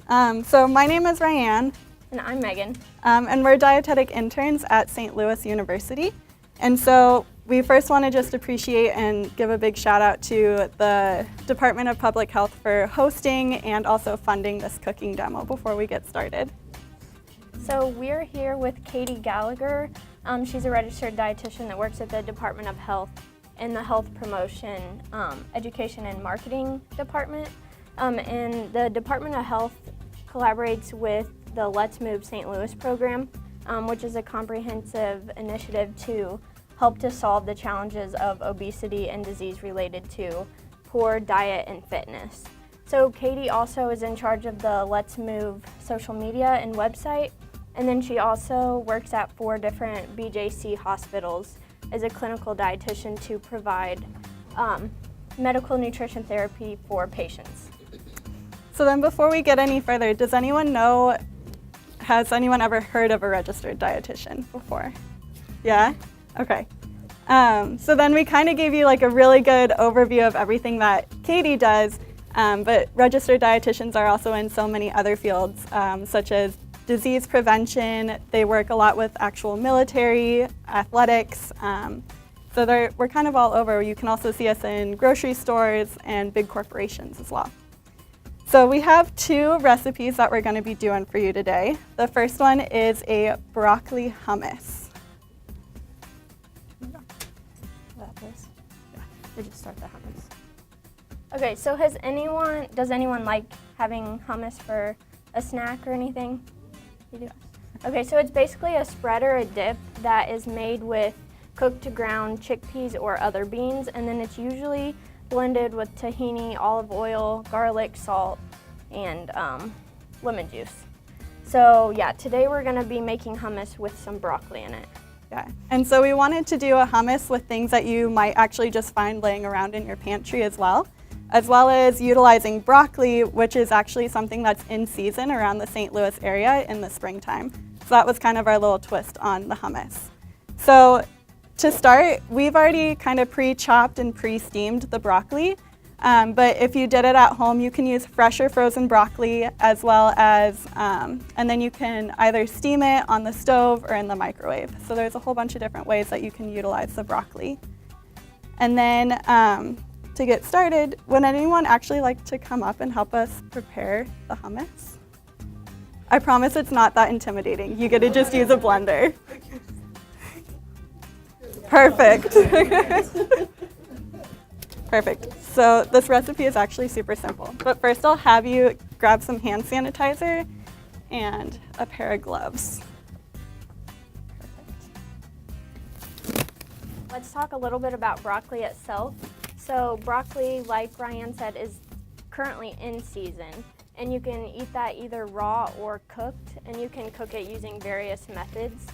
So my name is Ryanne. And I'm Megan. And we're dietetic interns at St. Louis University. And so we first want to just appreciate and give a big shout out to the Department of Public Health for hosting and also funding this cooking demo before we get started. So we're here with Katie Gallagher. She's a registered dietitian that works at the Department of Health in the Health Promotion, Education and Marketing Department. And the Department of Health collaborates with the Let's Move St. Louis program, which is a comprehensive initiative to help to solve the challenges of obesity and disease related to poor diet and fitness. So Katie also is in charge of the Let's Move social media and website, and then she also works at 4 different BJC hospitals as a clinical dietitian to provide medical nutrition therapy for patients. So then before we get any further, does anyone know, has anyone ever heard of a registered dietitian before? Yeah? Okay. So then we kind of gave you like a really good overview of everything that Katie does, but registered dietitians are also in so many other fields, such as disease prevention. They work a lot with actual military, athletics, so we're kind of all over. You can also see us in grocery stores and big corporations as well. So we have 2 recipes that we're going to be doing for you today. The first one is a broccoli hummus. We just start the hummus. Okay, so does anyone like having hummus for a snack or anything? You do? Okay, so it's basically a spread or a dip that is made with cooked ground chickpeas or other beans, and then it's usually blended with tahini, olive oil, garlic, salt, and lemon juice. So yeah, today we're gonna be making hummus with some broccoli in it. Yeah, and so we wanted to do a hummus with things that you might actually just find laying around in your pantry as well as utilizing broccoli, which is actually something that's in season around the St. Louis area in the springtime. So that was kind of our little twist on the hummus. So to start, we've already kind of pre-chopped and pre-steamed the broccoli, but if you did it at home, you can use fresh or frozen broccoli as well as, and then you can either steam it on the stove or in the microwave. So there's a whole bunch of different ways that you can utilize the broccoli. And then to get started, would anyone actually like to come up and help us prepare the hummus? I promise it's not that intimidating. You get to just use a blender. Perfect. Perfect. So this recipe is actually super simple. But first I'll have you grab some hand sanitizer and a pair of gloves. Perfect. Let's talk a little bit about broccoli itself. So broccoli, like Ryanne said, is currently in season. And you can eat that either raw or cooked, and you can cook it using various methods.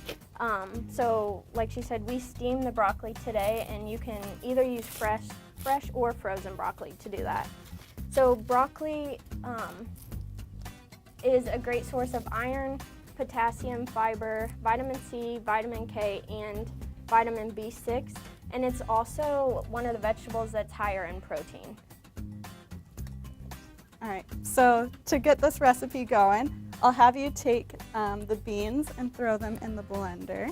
So like she said, we steam the broccoli today, and you can either use fresh or frozen broccoli to do that. So broccoli is a great source of iron, potassium, fiber, vitamin C, vitamin K, and vitamin B6, and it's also one of the vegetables that's higher in protein. All right, so to get this recipe going, I'll have you take the beans and throw them in the blender.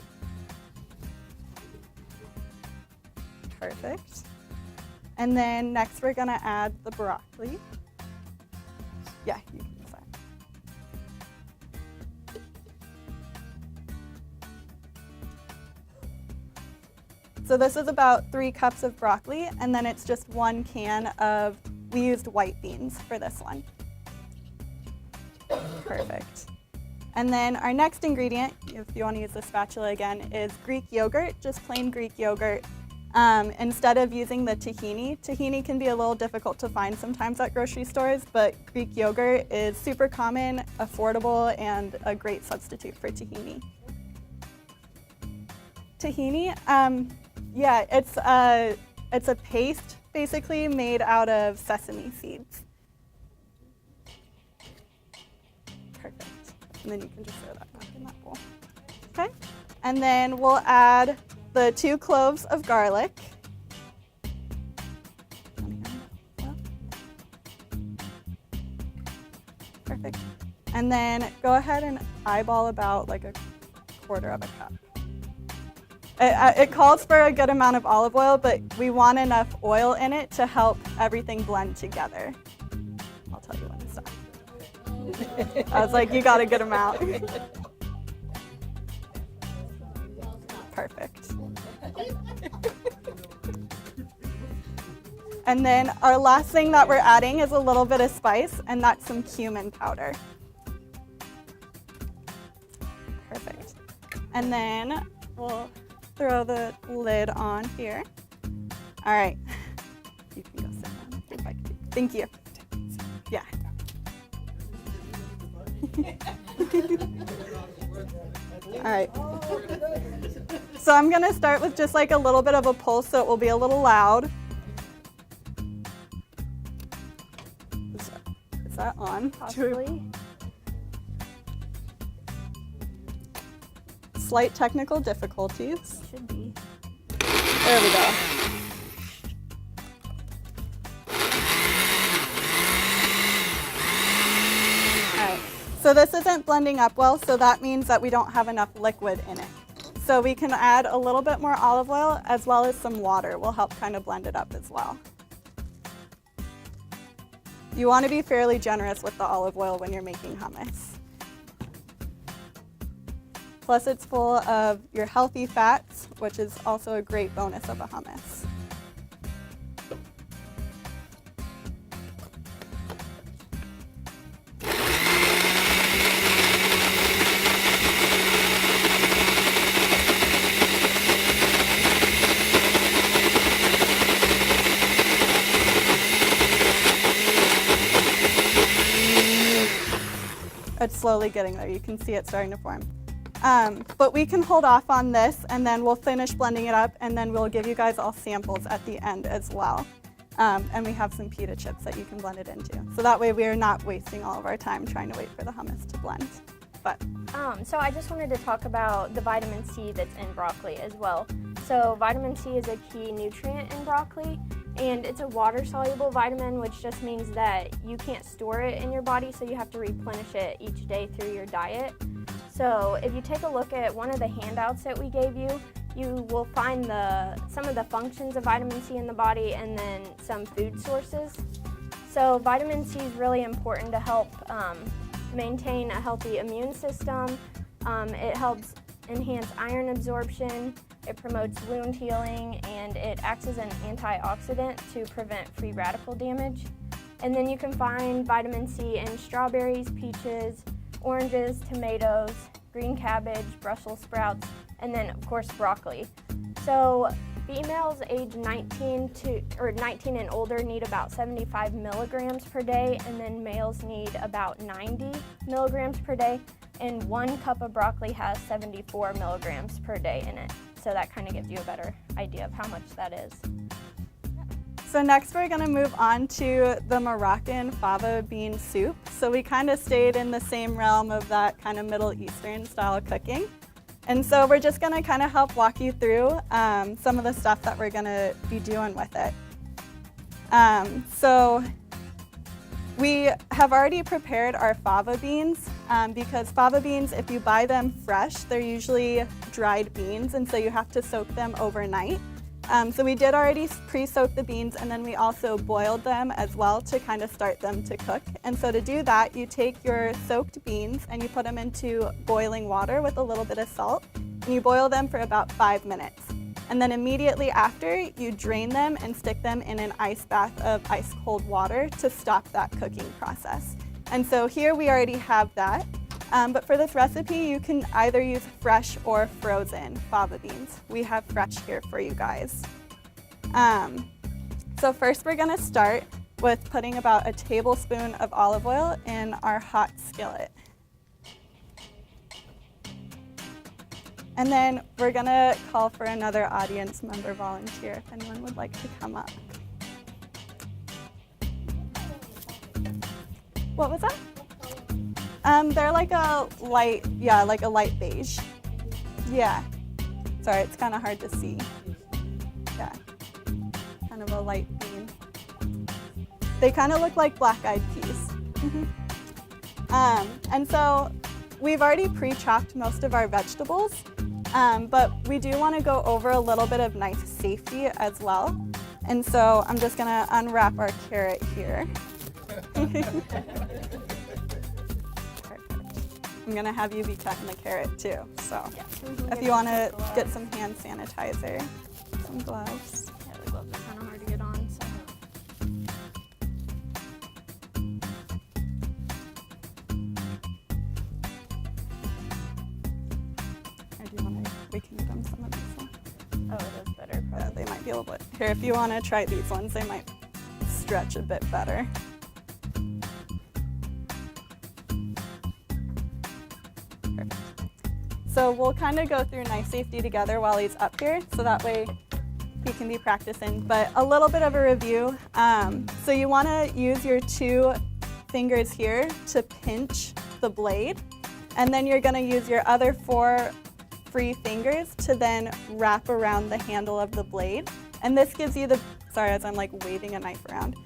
Perfect. And then next we're gonna add the broccoli. Yeah, you can use that. So this is about 3 cups of broccoli, and then it's just 1 can of, we used white beans for this one. Perfect. And then our next ingredient, if you want to use the spatula again, is Greek yogurt, just plain Greek yogurt. Instead of using the tahini can be a little difficult to find sometimes at grocery stores, but Greek yogurt is super common, affordable, and a great substitute for tahini. Tahini, yeah, it's a paste basically made out of sesame seeds. Perfect. And then you can just throw that back in that bowl. Okay, and then we'll add the 2 cloves of garlic. Perfect. And then go ahead and eyeball about like a quarter of a cup. It calls for a good amount of olive oil, but we want enough oil in it to help everything blend together. I'll tell you when to stop. I was like, you got a good amount. Perfect. And then our last thing that we're adding is a little bit of spice, and that's some cumin powder. Perfect. And then we'll throw the lid on here. All right. You can go sit down if I can. Thank you. Yeah. All right. So I'm going to start with just like a little bit of a pulse, so it will be a little loud. Is that on? Possibly. Slight technical difficulties. Should be. There we go. All right. So this isn't blending up well, so that means that we don't have enough liquid in it. So we can add a little bit more olive oil as well as some water will help kind of blend it up as well. You want to be fairly generous with the olive oil when you're making hummus. Plus it's full of your healthy fats, which is also a great bonus of a hummus. It's slowly getting there. You can see it starting to form. But we can hold off on this and then we'll finish blending it up and then we'll give you guys all samples at the end as well. And we have some pita chips that you can blend it into. So that way we are not wasting all of our time trying to wait for the hummus to blend. But So I just wanted to talk about the vitamin C that's in broccoli as well. So vitamin C is a key nutrient in broccoli, and it's a water-soluble vitamin, which just means that you can't store it in your body, so you have to replenish it each day through your diet. So if you take a look at one of the handouts that we gave you, you will find some of the functions of vitamin C in the body and then some food sources. So vitamin C is really important to help maintain a healthy immune system. It helps enhance iron absorption, it promotes wound healing, and it acts as an antioxidant to prevent free radical damage. And then you can find vitamin C in strawberries, peaches, oranges, tomatoes, green cabbage, Brussels sprouts, and then of course broccoli. So females age 19 and older need about 75 milligrams per day, and then males need about 90 milligrams per day. And 1 cup of broccoli has 74 milligrams per day in it. So that kind of gives you a better idea of how much that is. So next we're going to move on to the Moroccan fava bean soup. So we kind of stayed in the same realm of that kind of Middle Eastern style cooking. And so we're just going to kind of help walk you through some of the stuff that we're going to be doing with it. So we have already prepared our fava beans because fava beans, if you buy them fresh, they're usually dried beans, and so you have to soak them overnight. So we did already pre-soak the beans, and then we also boiled them as well to kind of start them to cook. And so to do that, you take your soaked beans and you put them into boiling water with a little bit of salt, and you boil them for about 5 minutes. And then immediately after, you drain them and stick them in an ice bath of ice cold water to stop that cooking process. And so here we already have that. But for this recipe, you can either use fresh or frozen fava beans. We have fresh here for you guys. So first we're gonna start with putting about a tablespoon of olive oil in our hot skillet. And then we're gonna call for another audience member volunteer if anyone would like to come up. What was that? They're like a light, like a light beige. Yeah. Sorry, it's kind of hard to see. Yeah. Kind of a light bean. They kind of look like black-eyed peas. And so we've already pre-chopped most of our vegetables, but we do want to go over a little bit of knife safety as well. And so I'm just going to unwrap our carrot here. Perfect. I'm going to have you be cutting the carrot too. So if you want to get some hand sanitizer, some gloves. Yeah, the gloves are kind of hard to get on, so. Or do you want to, we can give them some of these ones. Oh, it is better. Yeah, they might be a little bit. Here, if you want to try these ones, they might stretch a bit better. Perfect. So we'll kind of go through knife safety together while he's up here, so that way he can be practicing. But a little bit of a review. So you want to use your 2 fingers here to pinch the blade, and then you're going to use your other 4 free fingers to then wrap around the handle of the blade. And this gives you the, sorry as I'm like waving a knife around,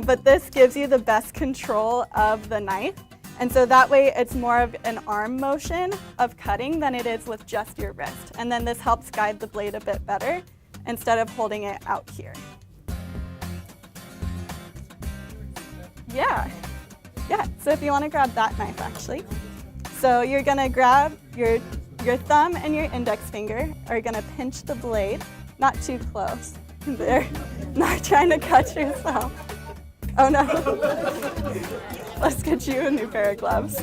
but this gives you the best control of the knife. And so that way it's more of an arm motion of cutting than it is with just your wrist. And then this helps guide the blade a bit better instead of holding it out here. Yeah, so if you want to grab that knife actually. So you're gonna grab your thumb and your index finger are gonna pinch the blade, not too close. There, not trying to cut yourself. Oh no. Let's get you a new pair of gloves.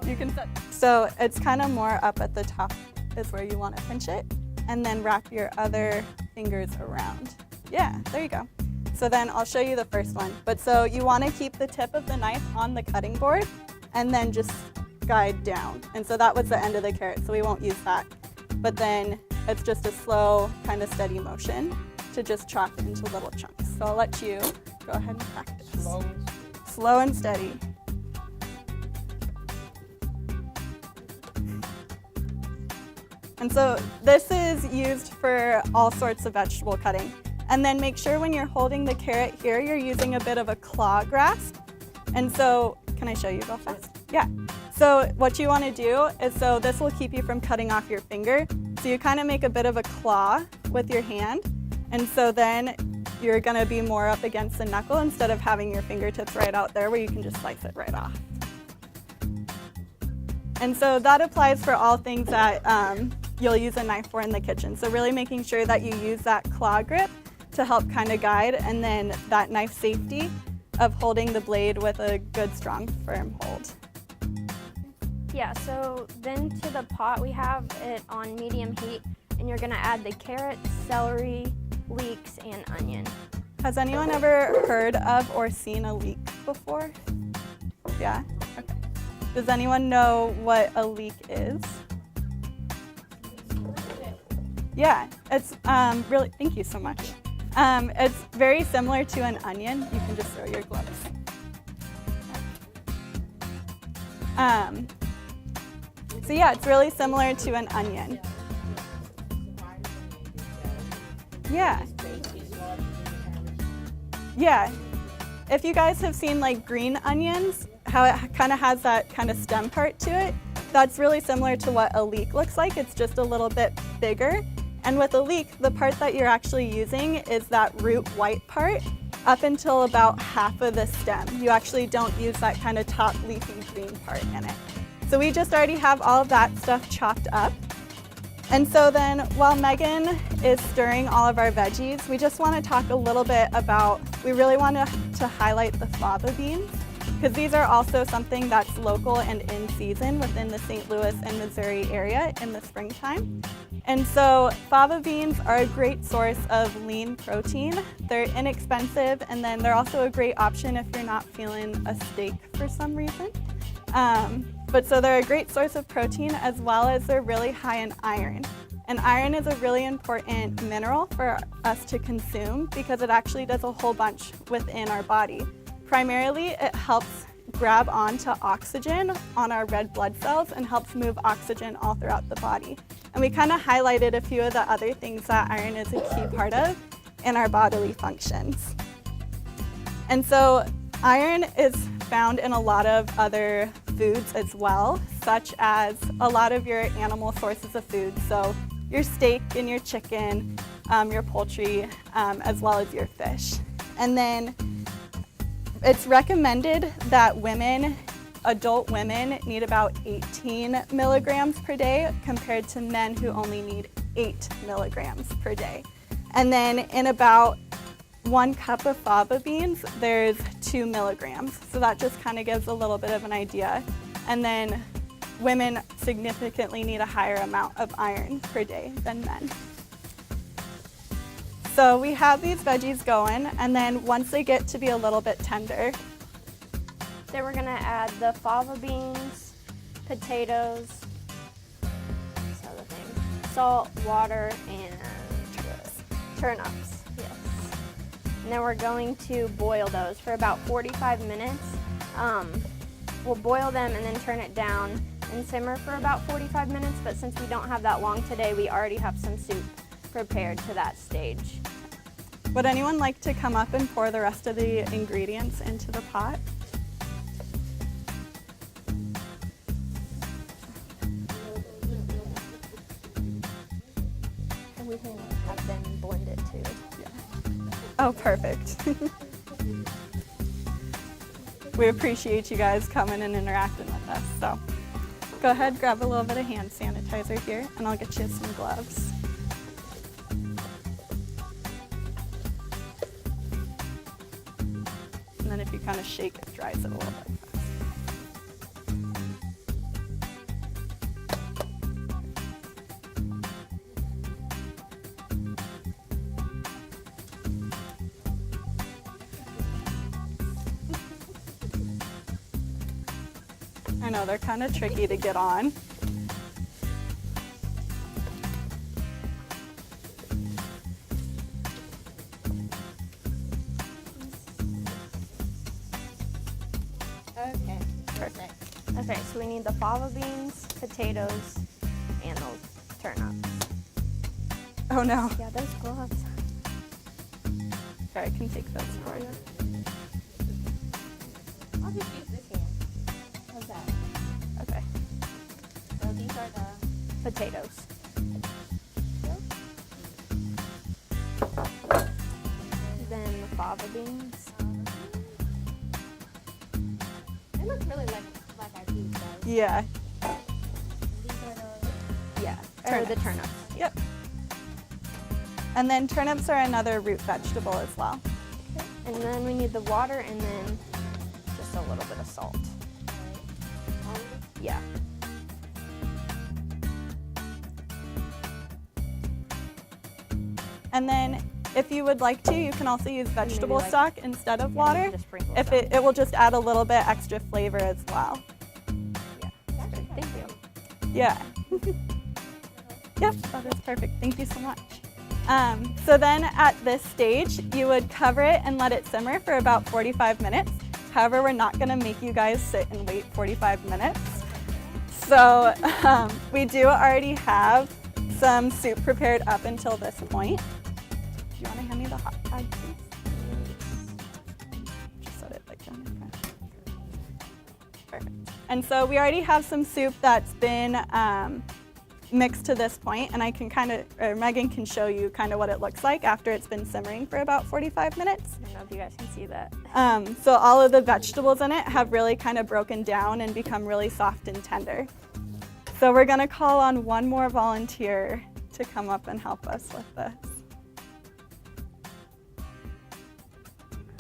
You can. So it's kind of more up at the top is where you want to pinch it, and then wrap your other fingers around. Yeah, there you go. So then I'll show you the first one. But so you want to keep the tip of the knife on the cutting board, and then just guide down. And so that was the end of the carrot, so we won't use that. But then it's just a slow, kind of steady motion to just chop it into little chunks. So I'll let you go ahead and practice. Slow and steady. And so this is used for all sorts of vegetable cutting. And then make sure when you're holding the carrot here, you're using a bit of a claw grasp. And so, can I show you real fast? Yeah. So what you want to do is, so this will keep you from cutting off your finger. So you kind of make a bit of a claw with your hand. And so then you're going to be more up against the knuckle instead of having your fingertips right out there where you can just slice it right off. And so that applies for all things that you'll use a knife for in the kitchen. So really making sure that you use that claw grip to help kind of guide, and then that knife safety of holding the blade with a good, strong, firm hold. Yeah, so then to the pot, we have it on medium heat, and you're gonna add the carrots, celery, leeks, and onion. Has anyone ever heard of or seen a leek before? Yeah? Okay. Does anyone know what a leek is? Yeah, it's really, thank you so much. It's very similar to an onion. You can just throw your gloves. So yeah, it's really similar to an onion. Yeah. Yeah. If you guys have seen like green onions, how it kind of has that kind of stem part to it, that's really similar to what a leek looks like. It's just a little bit bigger. And with a leek, the part that you're actually using is that root white part up until about half of the stem. You actually don't use that kind of top leafy green part in it. So we just already have all of that stuff chopped up. And so then while Megan is stirring all of our veggies, we just want to talk a little bit about, we really want to highlight the fava beans, because these are also something that's local and in season within the St. Louis and Missouri area in the springtime. And so fava beans are a great source of lean protein. They're inexpensive, and then they're also a great option if you're not feeling a steak for some reason. But so they're a great source of protein, as well as they're really high in iron. And iron is a really important mineral for us to consume because it actually does a whole bunch within our body. Primarily, it helps grab onto oxygen on our red blood cells and helps move oxygen all throughout the body. And we kind of highlighted a few of the other things that iron is a key part of in our bodily functions. And so iron is found in a lot of other foods as well, such as a lot of your animal sources of food. So your steak and your chicken, your poultry, as well as your fish. And then it's recommended that adult women need about 18 milligrams per day compared to men who only need 8 milligrams per day. And then in about 1 cup of fava beans, there's 2 milligrams. So that just kind of gives a little bit of an idea. And then women significantly need a higher amount of iron per day than men. So we have these veggies going, and then once they get to be a little bit tender, then we're gonna add the fava beans, potatoes, this other thing, salt, water, and turnips. Yes. And then we're going to boil those for about 45 minutes. We'll boil them and then turn it down and simmer for about 45 minutes, but since we don't have that long today, we already have some soup prepared to that stage. Would anyone like to come up and pour the rest of the ingredients into the pot? And we can have them blend it too. Yeah. Oh, perfect. We appreciate you guys coming and interacting with us. So go ahead, grab a little bit of hand sanitizer here, and I'll get you some gloves. And then if you kind of shake, it dries it a little bit. I know, they're kind of tricky to get on. Okay, perfect. Okay, so we need the fava beans, potatoes, and those turnips. Oh no. Yeah, those gloves. Here, I can take those for you. I'll just use this hand. How's that? Okay, So these are the potatoes. Then the fava beans. They look really like our peas, guys. Yeah. These are the Yeah, or the Turnips. turnips. Yep. And then turnips are another root vegetable as well. Okay. And then we need the water and then just a little bit of salt. Yeah. And then if you would like to, you can also use vegetable like- stock instead of Yeah, water. just sprinkle If some. it will just add a little bit extra flavor as well. Yeah. That's Great, thank you. Yeah. Yep, that is perfect. Thank you so much. So then at this stage, you would cover it and let it simmer for about 45 minutes. However, we're not gonna make you guys sit and wait 45 minutes. So we do already have some soup prepared up until this point. Do you wanna hand me the hot pad, please? Just set it like down in front. Perfect. And so we already have some soup that's been mixed to this point, and I can Megan can show you kind of what it looks like after it's been simmering for about 45 minutes. I don't know if you guys can see that. So all of the vegetables in it have really kind of broken down and become really soft and tender. So we're gonna call on one more volunteer to come up and help us with this.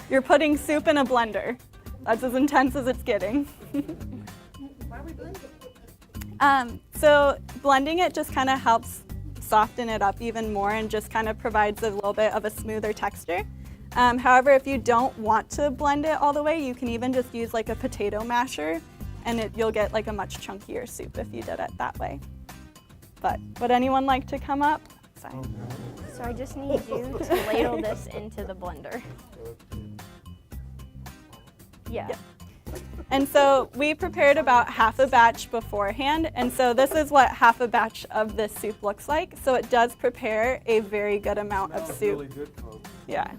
You're putting soup in a blender. That's as intense as it's getting. Why are we blending? So blending it just kind of helps soften it up even more and just kind of provides a little bit of a smoother texture. However, if you don't want to blend it all the way, you can even just use like a potato masher, and you'll get like a much chunkier soup if you did it that way. But would anyone like to come up? Sorry. So I just need you to ladle this into the blender. Yeah. Yep. And so we prepared about half a batch beforehand, and so this is what half a batch of this soup looks like. So it does prepare a very good amount of soup. Really good, folks. Yeah.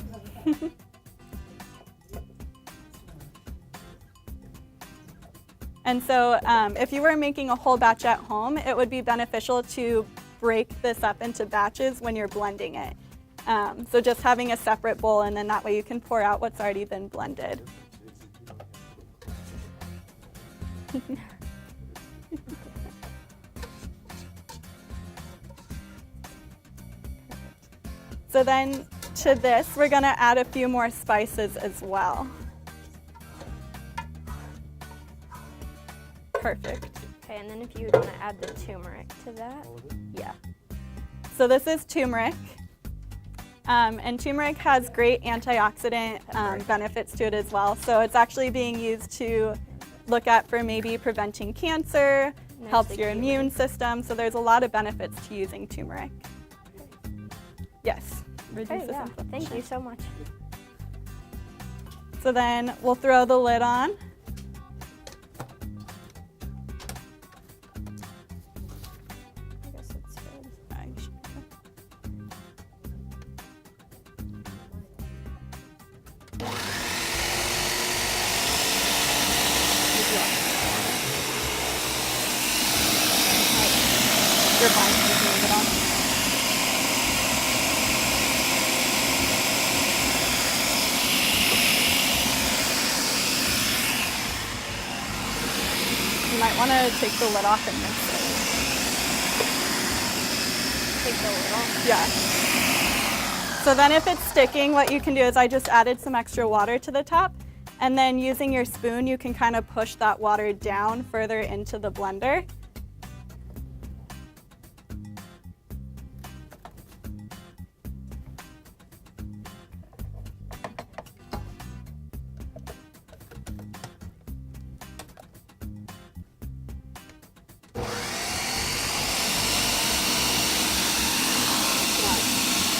And so if you were making a whole batch at home, it would be beneficial to break this up into batches when you're blending it. So just having a separate bowl, and then that way you can pour out what's already been blended. So then to this, we're gonna add a few more spices as well. Perfect. Okay, and then if you want to add the turmeric to that. Yeah. So this is turmeric. And turmeric has great antioxidant benefits to it as well. So it's actually being used to look at for maybe preventing cancer, helps your immune system. So there's a lot of benefits to using turmeric. Yes. Okay, yeah. Thank you so much. So then we'll throw the lid on. I guess it's good. You're fine. You can leave it on. You might want to take the lid off and mix it. Take the lid off. Yeah. So then if it's sticking, what you can do is I just added some extra water to the top, and then using your spoon, you can kind of push that water down further into the blender.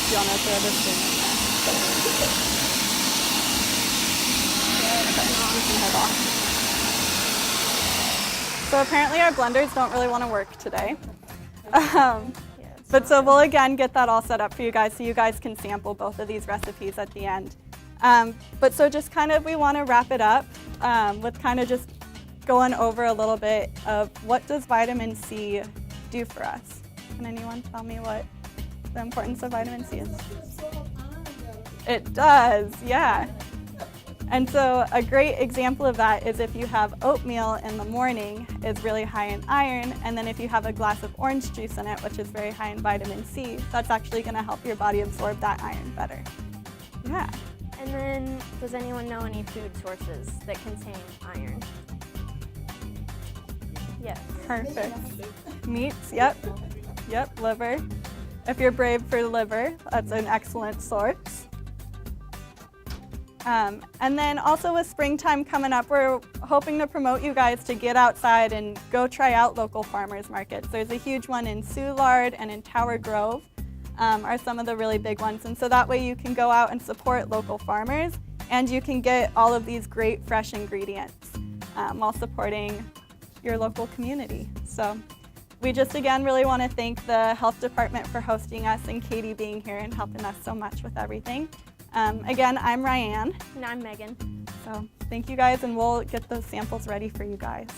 Do you want to throw the spoon in there? Okay, you can hold off. So apparently our blenders don't really want to work today. But so we'll again get that all set up for you guys so you guys can sample both of these recipes at the end. But so just kind of we want to wrap it up with kind of just going over a little bit of what does vitamin C do for us. Can anyone tell me what the importance of vitamin C is? It does, yeah. And so a great example of that is if you have oatmeal in the morning, it's really high in iron, and then if you have a glass of orange juice in it, which is very high in vitamin C, that's actually going to help your body absorb that iron better. Yeah. And then, does anyone know any food sources that contain iron? Yes. Perfect. Meats, yep. Yep, liver. If you're brave for liver, that's an excellent source. And then also with springtime coming up, we're hoping to promote you guys to get outside and go try out local farmers markets. There's a huge one in Soulard and in Tower Grove are some of the really big ones. And so that way you can go out and support local farmers, and you can get all of these great fresh ingredients while supporting your local community. So we just again really want to thank the health department for hosting us and Katie being here and helping us so much with everything. Again, I'm Ryanne. And I'm Megan. So thank you guys, and we'll get those samples ready for you guys.